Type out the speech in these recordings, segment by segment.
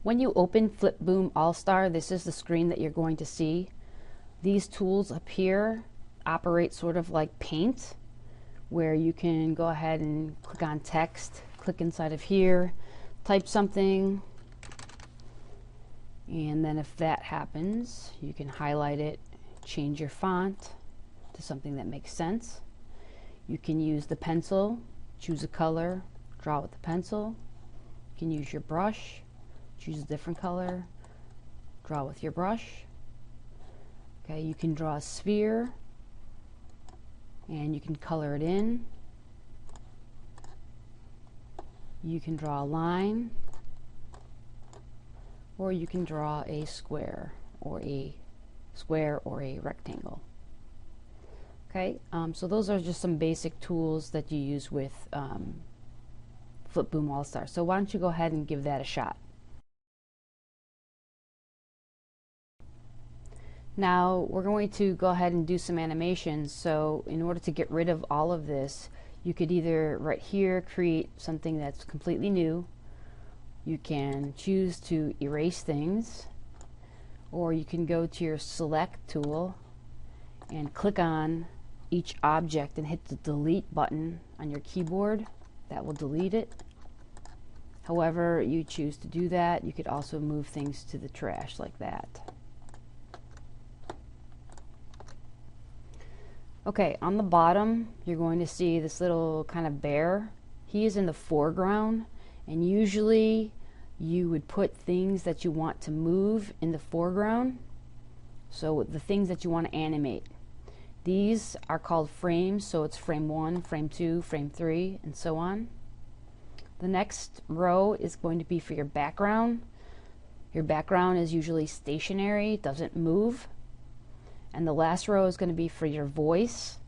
When you open Flipboom All-Star, this is the screen that you're going to see. These tools up here operate sort of like Paint, where you can go ahead and click on text, click inside of here, type something, and then if that happens, you can highlight it, change your font to something that makes sense. You can use the pencil, choose a color, draw with the pencil. You can use your brush, choose a different color, draw with your brush. Okay, you can draw a sphere and you can color it in. You can draw a line, or you can draw a square or a rectangle. Okay, so those are just some basic tools that you use with Flipboom All-Star. So why don't you go ahead and give that a shot. Now we're going to go ahead and do some animations. So in order to get rid of all of this, you could either right here create something that's completely new. You can choose to erase things, or you can go to your select tool and click on each object and hit the delete button on your keyboard. That will delete it. However you choose to do that, you could also move things to the trash like that. Okay, on the bottom you're going to see this little kind of bear. He is in the foreground, and usually you would put things that you want to move in the foreground. So the things that you want to animate. These are called frames, so it's frame 1, frame 2, frame 3, and so on. The next row is going to be for your background. Your background is usually stationary, doesn't move. And the last row is going to be for your voice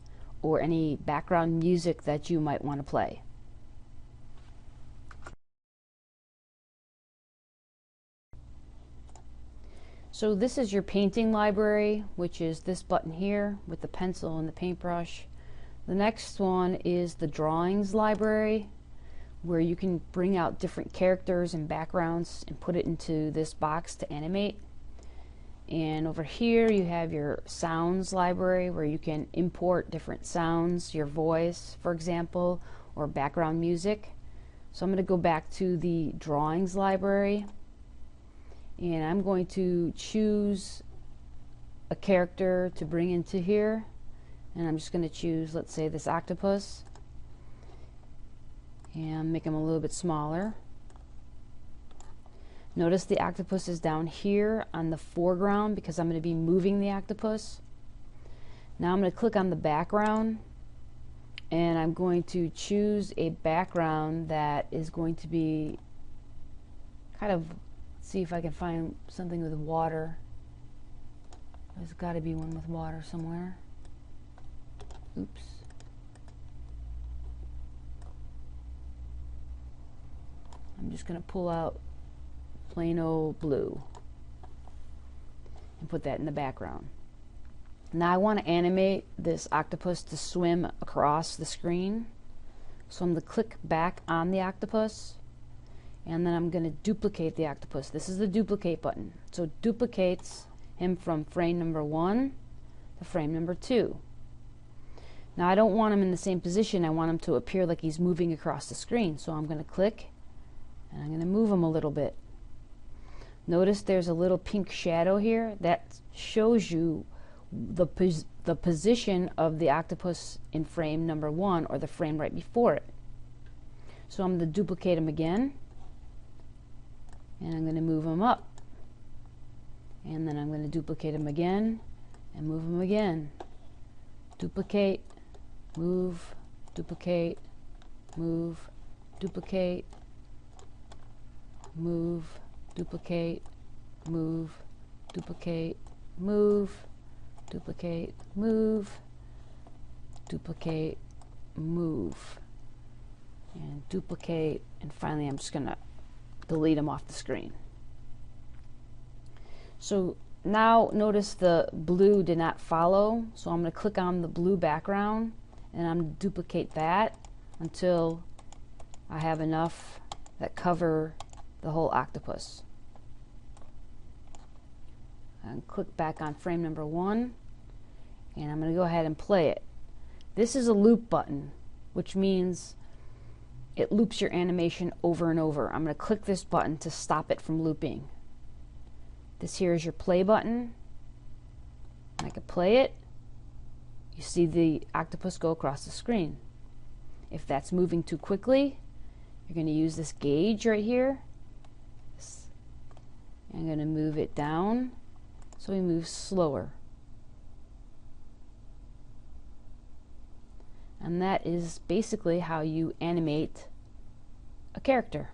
or any background music that you might want to play. So this is your painting library, which is this button here with the pencil and the paintbrush. The next one is the drawings library, where you can bring out different characters and backgrounds and put it into this box to animate. And over here you have your sounds library, where you can import different sounds, your voice for example, or background music. So I'm going to go back to the drawings library, and I'm going to choose a character to bring into here, and I'm just going to choose, let's say, this octopus, and make him a little bit smaller. Notice the octopus is down here on the foreground because I'm going to be moving the octopus. Now I'm going to click on the background, and I'm going to choose a background that is going to be kind of, see if I can find something with water. There's got to be one with water somewhere. Oops. I'm just going to pull out plain old blue and put that in the background. Now I want to animate this octopus to swim across the screen, so I'm going to click back on the octopus, and then I'm going to duplicate the octopus. This is the duplicate button, so it duplicates him from frame number 1 to frame number 2. Now I don't want him in the same position. I want him to appear like he's moving across the screen, so I'm going to click and I'm going to move him a little bit. Notice there's a little pink shadow here that shows you the position of the octopus in frame number 1, or the frame right before it. So I'm going to duplicate him again, and I'm going to move him up, and then I'm going to duplicate him again and move him again. Duplicate, move, duplicate, move, duplicate, move, duplicate, move, duplicate, move, duplicate, move, duplicate, move, and duplicate, and finally I'm just going to delete them off the screen. So now notice the blue did not follow, so I'm going to click on the blue background and I'm going to duplicate that until I have enough that cover the whole octopus. and click back on frame number 1, and I'm going to go ahead and play it. This is a loop button, which means it loops your animation over and over. I'm going to click this button to stop it from looping. This here is your play button. I can play it. You see the octopus go across the screen. If that's moving too quickly, you're going to use this gauge right here. I'm going to move it down so we move slower. And that is basically how you animate a character.